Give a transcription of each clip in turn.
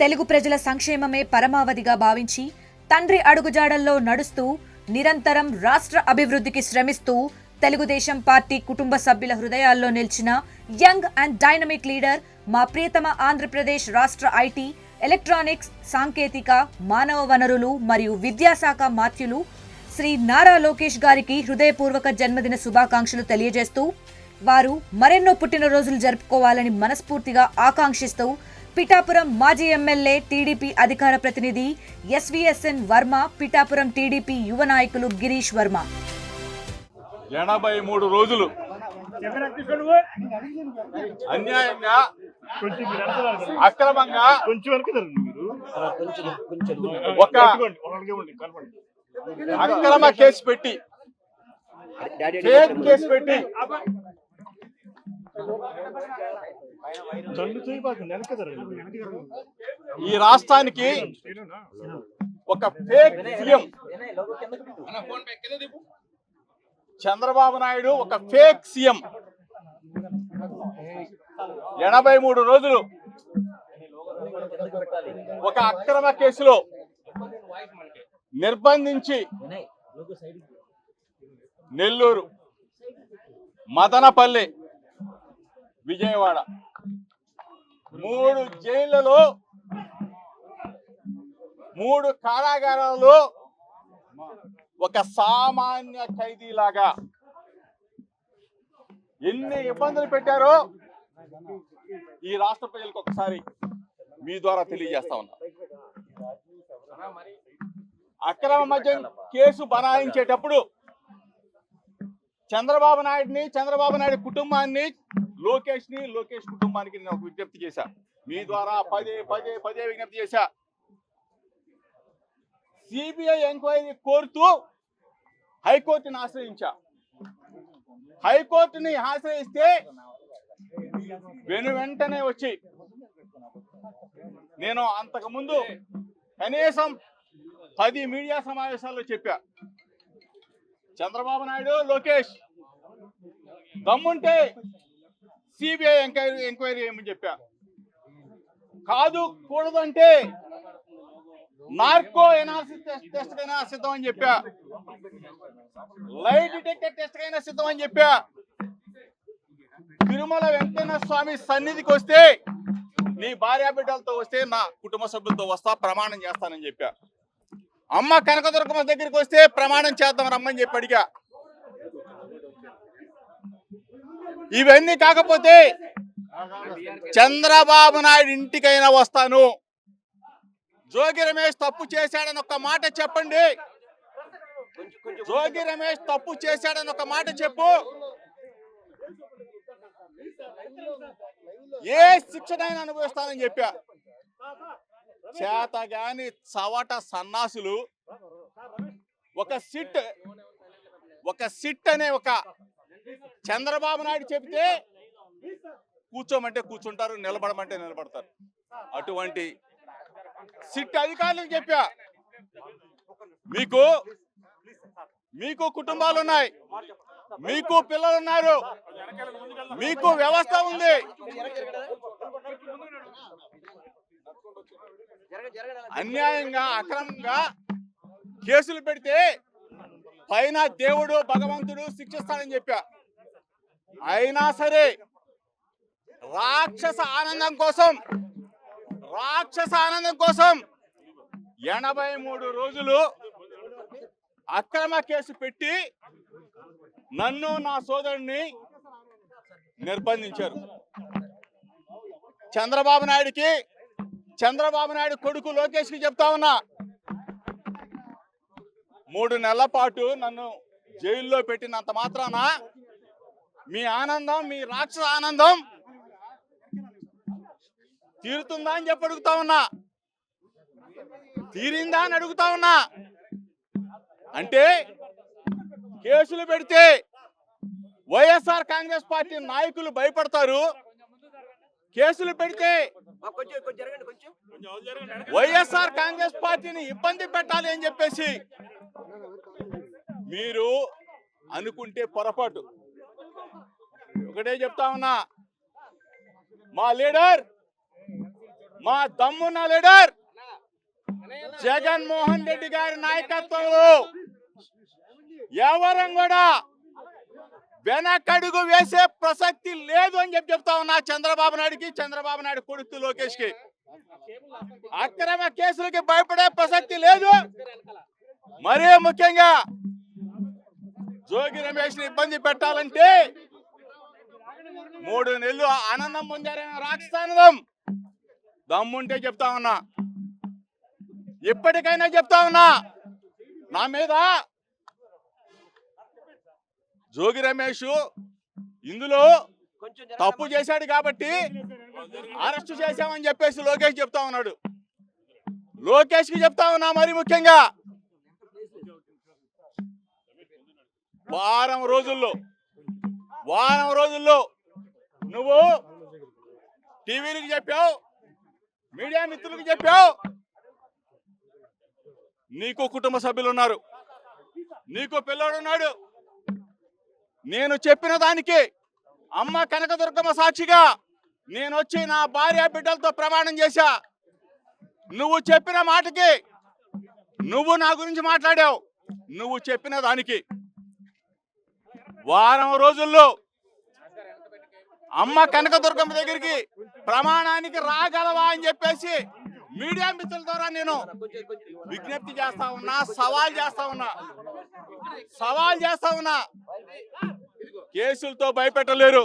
తెలుగు ప్రజల సంక్షేమమే పరమావధిగా భావించి తండ్రి అడుగుజాడల్లో నడుస్తూ నిరంతరం రాష్ట్ర అభివృద్ధికి శ్రమిస్తూ తెలుగుదేశం పార్టీ కుటుంబ సభ్యుల హృదయాల్లో నిలిచిన యంగ్ అండ్ డైనమిక్ లీడర్ మా ప్రియతమ ఆంధ్రప్రదేశ్ రాష్ట్ర ఐటీ, ఎలక్ట్రానిక్స్, సాంకేతిక, మానవ వనరులు మరియు విద్యాశాఖ మాత్యులు శ్రీ నారా లోకేష్ గారికి హృదయపూర్వక జన్మదిన శుభాకాంక్షలు తెలియజేస్తూ వారు మరెన్నో పుట్టినరోజులు జరుపుకోవాలని మనస్ఫూర్తిగా ఆకాంక్షిస్తూ పిఠాపురం మాజీ ఎమ్మెల్యే టీడీపీ అధికార ప్రతినిధి ఎస్వీఎస్ఎన్ వర్మ, పిఠాపురం టీడీపీ యువ నాయకులు గిరీష్ వర్మ. 83 రోజులు అన్యాయంగా, అక్రమంగా ఒక అక్రమ కేసు పెట్టి ఈ రాష్ట్రానికి ఒక ఫేక్ సీఎం చంద్రబాబు నాయుడు, ఒక ఫేక్ సీఎం 83 రోజులు ఒక అక్రమ కేసులో నిర్బంధించి నెల్లూరు, మదనపల్లి, విజయవాడ 3 జైళ్లలో 3 కారాగారాల్లో ఒక సామాన్య ఖైదీలాగా ఎన్ని ఇబ్బందులు పెట్టారో ఈ రాష్ట్ర ప్రజలకు ఒకసారి మీ ద్వారా తెలియజేస్తా ఉన్నా. అక్రమ మద్యం కేసు బనాయించేటప్పుడు చంద్రబాబు నాయుడిని, చంద్రబాబు నాయుడు కుటుంబాన్ని, లోకేష్ కుటుంబానికి నేను ఒక విజ్ఞప్తి చేశా. మీ ద్వారా పదే విజ్ఞప్తి చేశా. సిబిఐ ఎంక్వైరీ కోరుతూ హైకోర్టుని ఆశ్రయించా. హైకోర్టుని ఆశ్రయిస్తే వెంటనే వచ్చి నేను అంతకుముందు కనీసం 10 మీడియా సమావేశాల్లో చెప్పా, చంద్రబాబు నాయుడు, లోకేష్ దమ్ముంటే సిబిఐ ఎంక్వైరీ చేయమని చెప్పా. కాదు, కూడదంటే నార్కో ఎనాలిసిస్ టెస్ట్ కైనా సిద్ధం అని చెప్పా. లై డిటెక్టర్ టెస్ట్ కైనా సిద్ధం అని చెప్పా. తిరుమల వెంకన్న స్వామి సన్నిధికి వస్తే నీ భార్య బిడ్డలతో వస్తే నా కుటుంబ సభ్యులతో వస్తా, ప్రమాణం చేస్తానని చెప్పా. అమ్మ కనకదుర్గమ్మ దగ్గరికి వస్తే ప్రమాణం చేద్దాం రమ్మని చెప్పి అడిగా. ఇవన్నీ కాకపోతే చంద్రబాబు నాయుడు ఇంటికైనా వస్తాను. జోగి రమేష్ తప్పు చేశాడని ఒక మాట చెప్పండి. జోగి రమేష్ తప్పు చేశాడని ఒక మాట చెప్పు. ఏ శిక్షనైనా అనుభవిస్తానని చెప్పా. చేతగాని చవట సన్నాసులు ఒక సిట్ అనే ఒక చంద్రబాబు నాయుడు చెబితే కూర్చోమంటే కూర్చుంటారు, నిలబడమంటే నిలబడతారు. అటువంటి సిట్ అధికారులకు చెప్పా, మీకు కుటుంబాలు ఉన్నాయి, మీకు పిల్లలు ఉన్నారు, మీకు వ్యవస్థ ఉంది. అన్యాయంగా, అక్రమంగా కేసులు పెడితే పైన దేవుడు, భగవంతుడు శిక్షిస్తాడని చెప్పా. అయినా సరే రాక్షస ఆనందం కోసం 83 రోజులు అక్రమ కేసు పెట్టి నన్ను, నా సోదరుడిని నిర్బంధించారు. చంద్రబాబు నాయుడు కొడుకు లోకేష్ కి చెప్తా ఉన్నా, 3 నెలల పాటు నన్ను జైల్లో పెట్టినంత మాత్రాన మీ ఆనందం, మీ రాక్షస ఆనందం తీరుతుందా అని చెప్పి అడుగుతా ఉన్నా. తీరిందా అని అడుగుతా ఉన్నా. అంటే కేసులు పెడితే వైఎస్ఆర్ కాంగ్రెస్ పార్టీ నాయకులు భయపడతారు. కేసులు పెడితే వైఎస్ఆర్ కాంగ్రెస్ పార్టీని ఇబ్బంది పెట్టాలి అని చెప్పేసి మీరు అనుకుంటే పొరపాటు. ఒకటే చెప్తా ఉన్నా, మా లీడర్ మా దమ్మున్న లీడర్ జగన్మోహన్ రెడ్డి గారి నాయకత్వంలో ఎవరం కూడా వెనకడుగు వేసే ప్రసక్తి లేదు అని చెప్తా ఉన్నా చంద్రబాబు నాయుడుకి, చంద్రబాబు నాయుడు కొడుకు లోకేష్ కి. అక్రమ కేసులకి భయపడే ప్రసక్తి లేదు. మరీ ముఖ్యంగా జోగి రమేష్ ని ఇబ్బంది పెట్టాలంటే 3 నెలలు ఆనందం పొందారని రాక్షసానందం దమ్ముంటే చెప్తా ఉన్నా, ఇప్పటికైనా చెప్తా ఉన్నా, నా మీద జోగి రమేష్ ఇందులో తప్పు చేశాడు కాబట్టి అరెస్ట్ చేశామని చెప్పేసి లోకేష్ చెప్తా ఉన్నాడు. లోకేష్ కి చెప్తా ఉన్నా, మరి ముఖ్యంగా వారం రోజుల్లో నువ్వు టీవీలకు చెప్పావు, మీడియా మిత్రులకు చెప్పావు, నీకు కుటుంబ సభ్యులు ఉన్నారు, నీకు పిల్లోడు ఉన్నాడు. నేను చెప్పిన దానికి అమ్మ కనకదుర్గమ్మ సాక్షిగా నేను వచ్చి నా భార్య బిడ్డలతో ప్రమాణం చేశా. నువ్వు చెప్పిన మాటకి, నువ్వు నా గురించి మాట్లాడావు, నువ్వు చెప్పిన దానికి వారం రోజుల్లో అమ్మ కనకదుర్గమ్మ దగ్గరికి ప్రమాణానికి రాగలవా అని చెప్పేసి మీడియా మిత్రుల ద్వారా నేను విజ్ఞప్తి చేస్తా ఉన్నా, సవాల్ చేస్తా ఉన్నా. కేసులతో భయపెట్టలేరు,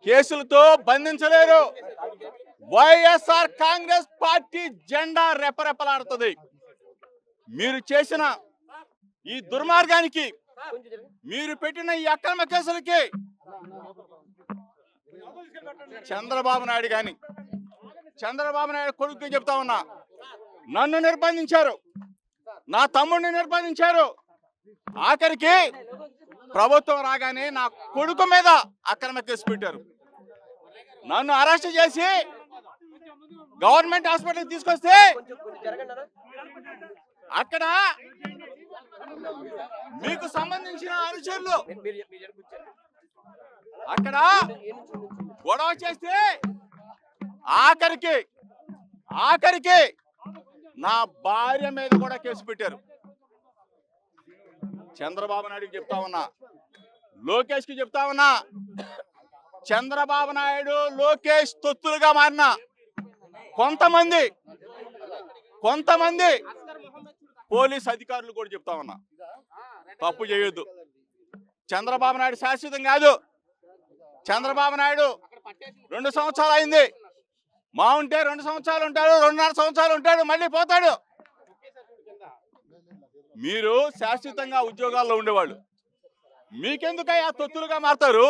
కేసులతో బంధించలేరు. వైఎస్ఆర్ కాంగ్రెస్ పార్టీ జెండా రెపరెపలాడుతుంది. మీరు చేసిన ఈ దుర్మార్గానికి, మీరు పెట్టిన ఈ అక్రమ కేసులకి చంద్రబాబు నాయుడు కొడుకు చెప్తా ఉన్నా, నన్ను నిర్బంధించారు, నా తమ్ముడిని నిర్బంధించారు. ఆఖరికి ప్రభుత్వం రాగానే నా కొడుకు మీద అక్రమ కేసు పెట్టారు. నన్ను అరెస్ట్ చేసి గవర్నమెంట్ హాస్పిటల్కి తీసుకొస్తే అక్కడ మీకు సంబంధించిన అనుచరులు అక్కడ గొడవ చేస్తే ఆఖరికి నా భార్య మీద కూడా కేసు పెట్టారు. చంద్రబాబు నాయుడుకి చెప్తా ఉన్నా, లోకేష్ కి చెప్తా ఉన్నా, చంద్రబాబు నాయుడు లోకేష్ తొత్తులుగా మారిన కొంతమంది పోలీస్ అధికారులు కూడా చెప్తా ఉన్నా, తప్పు చేయొద్దు. చంద్రబాబు నాయుడు శాశ్వతం కాదు. చంద్రబాబు నాయుడు 2 సంవత్సరాలు అయింది. మా ఉంటే 2 సంవత్సరాలు ఉంటాడు, 2.5 సంవత్సరాలు ఉంటాడు, మళ్ళీ పోతాడు. మీరు శాశ్వతంగా ఉద్యోగాల్లో ఉండేవాళ్ళు, మీకెందుకయ్యా తొత్తులుగా మారుతారు?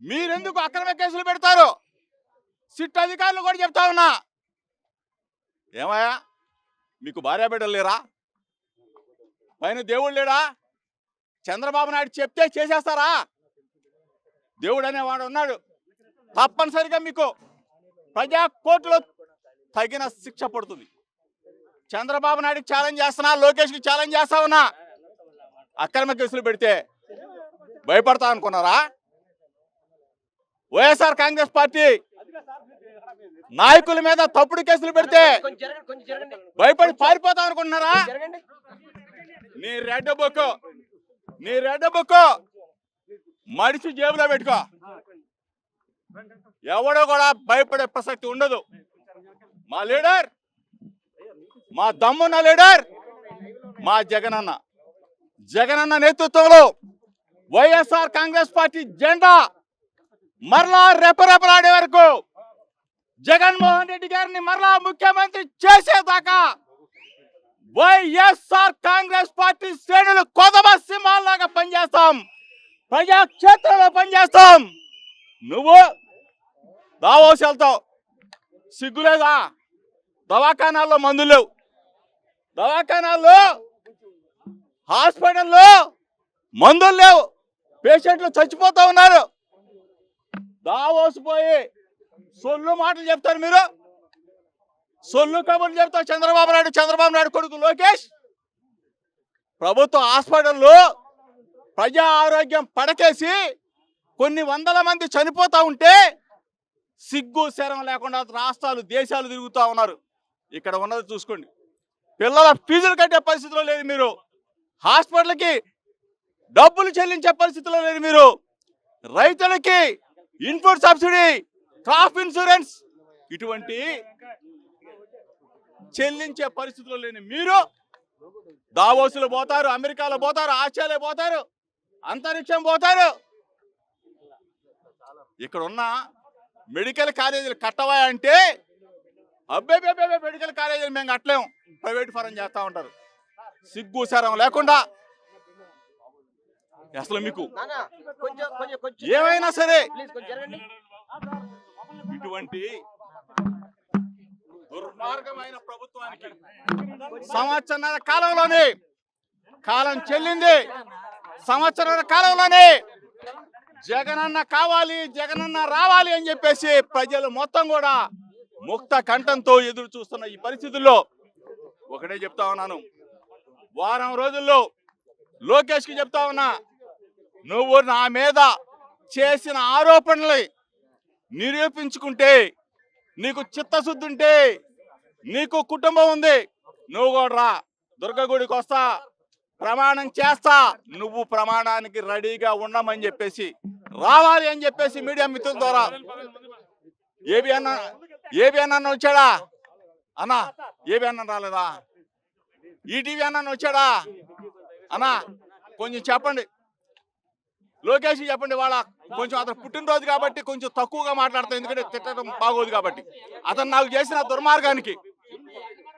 మీరెందుకు అక్రమ కేసులు పెడతారు? సిట్ అధికారులు కూడా చెప్తా ఉన్నా, ఏమయ్యా మీకు భార్య బిడ్డలు లేరా? పైన దేవుడు లేడా? చంద్రబాబు నాయుడు చెప్తే చేసేస్తారా? దేవుడు అనేవాడు ఉన్నాడు. తప్పనిసరిగా మీకు ప్రజా కోర్టులో తగిన శిక్ష పడుతుంది. చంద్రబాబు నాయుడుకి ఛాలెంజ్ చేస్తున్నా, లోకేష్కి ఛాలెంజ్ చేస్తా ఉన్నా, అక్రమ కేసులు పెడితే భయపడతా అనుకున్నారా? వైఎస్ఆర్ కాంగ్రెస్ పార్టీ నాయకుల మీద తప్పుడు కేసులు పెడితే భయపడి పారిపోతా అనుకుంటున్నారా? నీ రెడ్ బుక్ మడిచి జేబులో పెట్టుకో. ఎవడో కూడా భయపడే ప్రసక్తి ఉండదు. మా లీడర్, మా దమ్మున్న లీడర్ మా జగనన్న నేతృత్వంలో వైఎస్ఆర్ కాంగ్రెస్ పార్టీ జెండా మరలా రెపరెపలాడే వరకు, జగన్మోహన్ రెడ్డి గారిని మరలా ముఖ్యమంత్రి చేసేదాకా వైఎస్ఆర్ కాంగ్రెస్ పార్టీ శ్రేణులు కొదమ సింహాల్లాగా పనిచేస్తాం, ప్రజాక్షేత్రంలో పనిచేస్తాం. నువ్వు దావోస్ వెళ్తావు, సిగ్గులేదా? దవాఖానాల్లో మందులు లేవు, దవాఖానాల్లో హాస్పిటల్లో మందులు లేవు, పేషెంట్లు చచ్చిపోతా ఉన్నారు. దావోస్ పోయి సొల్లు మాటలు చెప్తారు మీరు, సొల్లు కబుర్లు చెప్తారు చంద్రబాబు నాయుడు కొడుకు లోకేష్. ప్రభుత్వ హాస్పిటల్లో ప్రజా ఆరోగ్యం పడకేసి కొన్ని వందల మంది చనిపోతా ఉంటే సిగ్గు శరం లేకుండా రాష్ట్రాలు దేశాలు తిరుగుతూ ఉన్నారు. ఇక్కడ ఉన్నది చూసుకోండి. పిల్లల ఫీజులు కట్టే పరిస్థితిలో లేదు మీరు. హాస్పిటల్కి డబ్బులు చెల్లించే పరిస్థితిలో లేదు మీరు. రైతులకి ఇన్పుట్ సబ్సిడీ, క్రాప్ ఇన్సూరెన్స్ ఇటువంటి చెల్లించే పరిస్థితిలో లేని మీరు దావోసులు పోతారు, అమెరికాలో పోతారు, ఆస్ట్రేలియా పోతారు, అంతరిక్షం పోతారు. ఇక్కడ ఉన్న మెడికల్ కాలేజీలు కట్టవా అంటే అబ్బాయి మెడికల్ కాలేజీలు మేము కట్టలేము, ప్రైవేట్ ఫరం చేస్తూ ఉంటారు. సిగ్గు శరం లేకుండా అసలు మీకు ఏమైనా సరే ఇటువంటి దుర్మార్గమైన ప్రభుత్వానికి సంవత్సరాల కాలంలోనే కాలం చెల్లింది. సంవత్సరాల కాలంలోనే జగనన్న కావాలి, జగనన్న రావాలి అని చెప్పేసి ప్రజలు మొత్తం కూడా ముక్త కంఠంతో ఎదురు చూస్తున్న ఈ పరిస్థితుల్లో ఒకటే చెప్తా ఉన్నాను. వారం రోజుల్లో లోకేష్కి చెప్తా ఉన్నా, నువ్వు నా మీద చేసిన ఆరోపణలు నిరూపించుకుంటే, నీకు చిత్తశుద్ధి ఉంటే, నీకు కుటుంబం ఉంది, నువ్వు కూడా రా, దుర్గగుడికి వస్తా, ప్రమాణం చేస్తా, నువ్వు ప్రమాణానికి రెడీగా ఉండమని చెప్పేసి రావాలి అని చెప్పేసి మీడియా మిత్రుల ద్వారా ఏబి అన్న వచ్చాడా అన్నా? ఏబి అన్న రాలేదా? ఈటీవీ అన్న వచ్చాడా అన్నా? కొంచెం చెప్పండి, లోకేష్ చెప్పండి. వాళ్ళ కొంచెం అతను పుట్టినరోజు కాబట్టి కొంచెం తక్కువగా మాట్లాడతాం, ఎందుకంటే తిట్టడం బాగోదు కాబట్టి. అతను నాకు చేసిన దుర్మార్గానికి,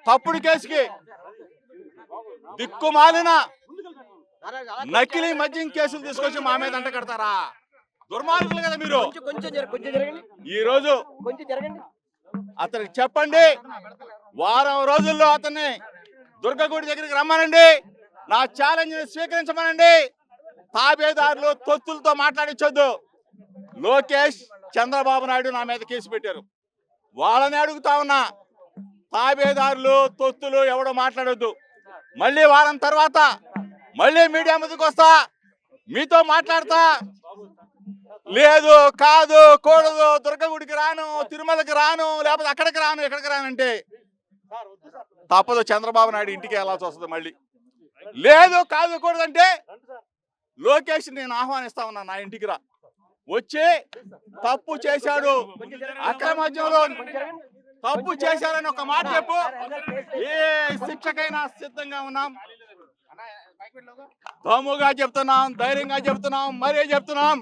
తప్పుడు కేసుకి, దిక్కుమాలిన నకిలీ మద్యం కేసులు తీసుకొచ్చి మా మీద అంట కడతారా? దుర్మార్గులు కదా మీరు. ఈ రోజు అతనికి చెప్పండి, వారం రోజుల్లో అతన్ని దుర్గగుడి దగ్గరికి రమ్మనండి, నా ఛాలెంజ్ స్వీకరించమనండి. తాబేదారులు తొత్తులతో మాట్లాడించొద్దు. లోకేష్, చంద్రబాబు నాయుడు నా మీద కేసు పెట్టారు. వాళ్ళని అడుగుతా ఉన్నా, తాబేదారులు తొత్తులు ఎవడో మాట్లాడొద్దు. మళ్ళీ వారం తర్వాత మళ్ళీ మీడియా ముందుకు వస్తా, మీతో మాట్లాడతా. లేదు, కాదు, కూడదు, దుర్గగుడికి రాను, తిరుమలకి రాను, లేకపోతే అక్కడికి రాను, ఎక్కడికి రానంటే తప్పదు. చంద్రబాబు నాయుడు ఇంటికి వెళ్ళాల్సి వస్తుంది. మళ్ళీ లేదు, కాదు, కూడదంటే లోకేష్ నేను ఆహ్వానిస్తా ఉన్నా, నా ఇంటికి రా, వచ్చి తప్పు చేశాడు, అక్రమద్యంలో తప్పు చేశారని ఒక మాట చెప్పు. ఏ శిక్షకైనా సిద్ధంగా ఉన్నాం. దమ్ముగా చెప్తున్నాం, ధైర్యంగా చెప్తున్నాం, మరీ చెప్తున్నాం.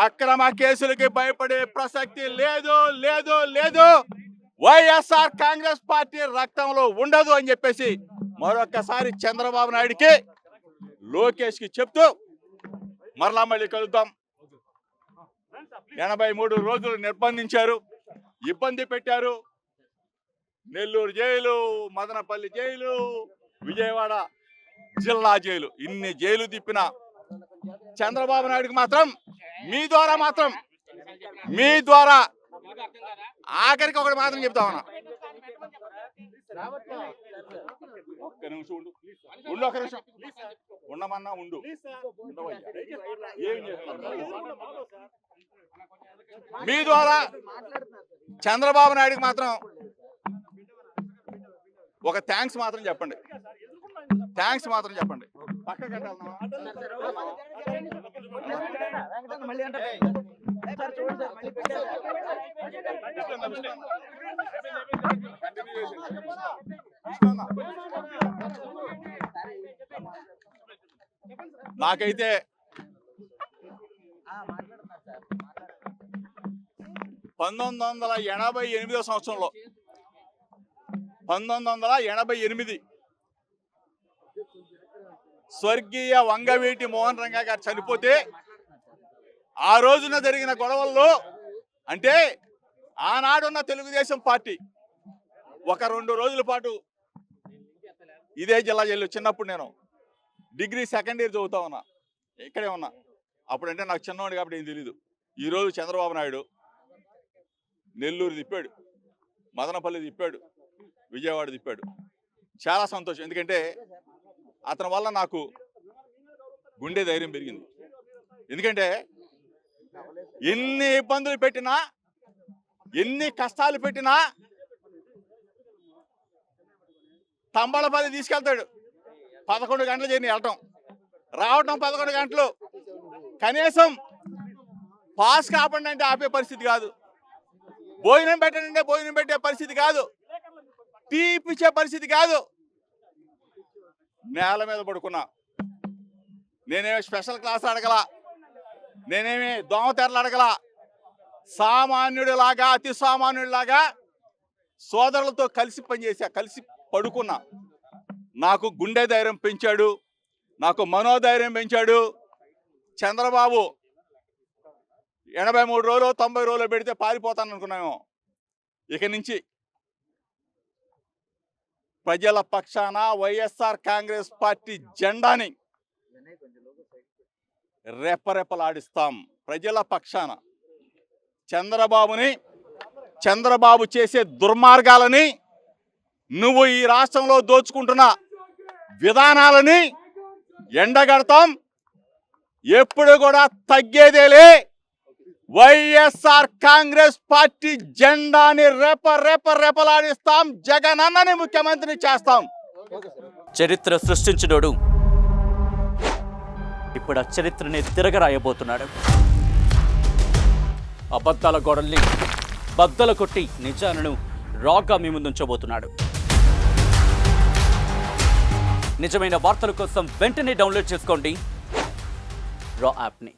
అక్రమ కేసులకి భయపడే ప్రసక్తి లేదు, లేదు, లేదు. వైఎస్ఆర్ కాంగ్రెస్ పార్టీ రక్తంలో ఉండదు అని చెప్పేసి మరొకసారి చంద్రబాబు నాయుడికి, లోకేష్ కి చెప్తూ మరలా మళ్ళీ కలుద్దాం. 83 రోజులు నిర్బంధించారు, ఇబ్బంది పెట్టారు. నెల్లూరు జైలు, మదనపల్లి జైలు, విజయవాడ జిల్లా జైలు, ఇన్ని జైలు తిప్పిన చంద్రబాబు నాయుడికి మాత్రం మీ ద్వారా ఆఖరికి ఒకటి మాత్రం చెప్తా ఉన్నా. ఒక్క నిమిషం ఉండు, ఒక్క నిమిషం ఉండమన్నా ఉండు. మీ ద్వారా చంద్రబాబు నాయుడికి మాత్రం ఒక థ్యాంక్స్ మాత్రం చెప్పండి. థ్యాంక్స్ మాత్రం చెప్పండి. నాకైతే 1988 సంవత్సరంలో 1988 స్వర్గీయ వంగవీటి మోహన్ రంగా గారు చనిపోతే ఆ రోజున జరిగిన గొడవల్లో, అంటే ఆనాడున్న తెలుగుదేశం పార్టీ ఒక 2 రోజుల పాటు ఇదే జిల్లా జైలు, చిన్నప్పుడు నేను డిగ్రీ సెకండ్ ఇయర్ చదువుతా ఉన్నా, ఇక్కడే ఉన్నా. అప్పుడంటే నాకు చిన్నవాడు కాబట్టి ఏం తెలీదు. ఈరోజు చంద్రబాబు నాయుడు నెల్లూరు తిప్పాడు, మదనపల్లి తిప్పాడు, విజయవాడ తిప్పాడు. చాలా సంతోషం, ఎందుకంటే అతని వల్ల నాకు గుండె ధైర్యం పెరిగింది. ఎందుకంటే ఎన్ని ఇబ్బందులు పెట్టినా ఎన్ని కష్టాలు పెట్టినా తంబళపల్లి తీసుకెళ్తాడు. 11 గంటలు జర్నీ వెళ్ళటం రావటం 11 గంటలు. కనీసం పాస్ కాపండి అంటే ఆపే పరిస్థితి కాదు, భోజనం పెట్టండి భోజనం పెట్టే పరిస్థితి కాదు, టీ ఇప్పించే పరిస్థితి కాదు. నేల మీద పడుకున్నా. నేనేమి స్పెషల్ క్లాస్ అడగల, నేనేమి దోమతెరలు అడగల. సామాన్యుడిలాగా అతి సామాన్యుడిలాగా సోదరులతో కలిసి పనిచేసా, కలిసి పడుకున్నా. నాకు గుండె ధైర్యం పెంచాడు, నాకు మనోధైర్యం పెంచాడు. చంద్రబాబు 83 రోజులు 90 రోజులు పెడితే పారిపోతాను అనుకున్నాము. ఇక నుంచి ప్రజల పక్షాన వైఎస్ఆర్ కాంగ్రెస్ పార్టీ జెండాని రెపరెపలాడిస్తాం. ప్రజల పక్షాన చంద్రబాబు చేసే దుర్మార్గాలని, నువ్వు ఈ రాష్ట్రంలో దోచుకుంటున్న విధానాలని ఎండగడతాం. ఎప్పుడు కూడా తగ్గేదేలే. వైఎస్ఆర్ కాంగ్రెస్ పార్టీ జెండాని రెపరెపలాడిస్తాం. జగన్ అన్నని ముఖ్యమంత్రిని చేస్తాం. చరిత్ర సృష్టించినోడు ఇప్పుడు ఆ చరిత్రని తిరగరాయబోతున్నాడు. అబద్ధాల గోడల్ని బద్దలు కొట్టి నిజాలను రాగా మీ ముందుంచబోతున్నాడు. నిజమైన వార్తల కోసం వెంటనే డౌన్లోడ్ చేసుకోండి రా యాప్ని.